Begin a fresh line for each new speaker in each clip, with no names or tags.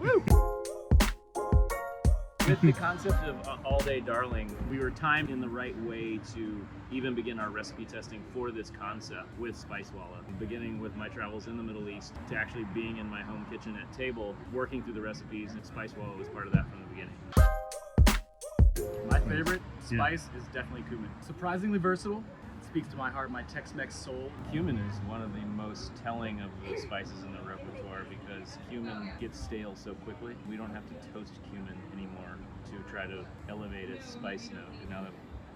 Woo! With the concept of All Day Darling, we were timed in the right way to even begin our recipe testing for this concept with SPICEWALLA. Beginning with my travels in the Middle East to actually being in my home kitchen at table, working through the recipes, and SPICEWALLA was part of that from the beginning.
My favorite spice is definitely cumin. Surprisingly versatile. Speaks to my heart, my Tex-Mex soul.
Cumin is one of the most telling of the spices in the repertoire because cumin gets stale so quickly. We don't have to toast cumin anymore to try to elevate its spice note now that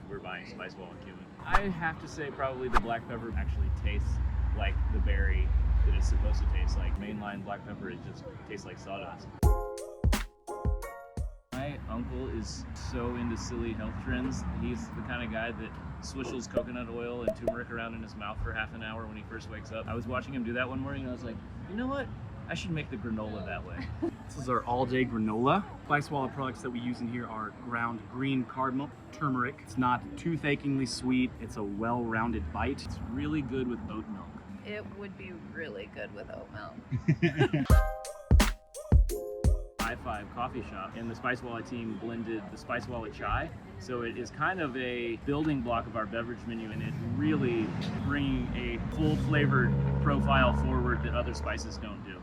we're buying SPICEWALLA cumin. I have to say probably the black pepper actually tastes like the berry that it's supposed to taste like. Mainline black pepper, it just tastes like sawdust. My uncle is so into silly health trends. He's the kind of guy that swishels coconut oil and turmeric around in his mouth for half an hour when he first wakes up. I was watching him do that one morning and I was like, you know what? I should make the granola that way.
This is our all-day granola. SPICEWALLA products that we use in here are ground green cardamom, turmeric. It's not toothacheingly sweet. It's a well-rounded bite. It's really good with oat milk.
It would be really good with oat milk.
I-5 coffee shop, and the SPICEWALLA team blended the SPICEWALLA chai. So it is kind of a building block of our beverage menu, and it really bringing a full flavored profile forward that other spices don't do.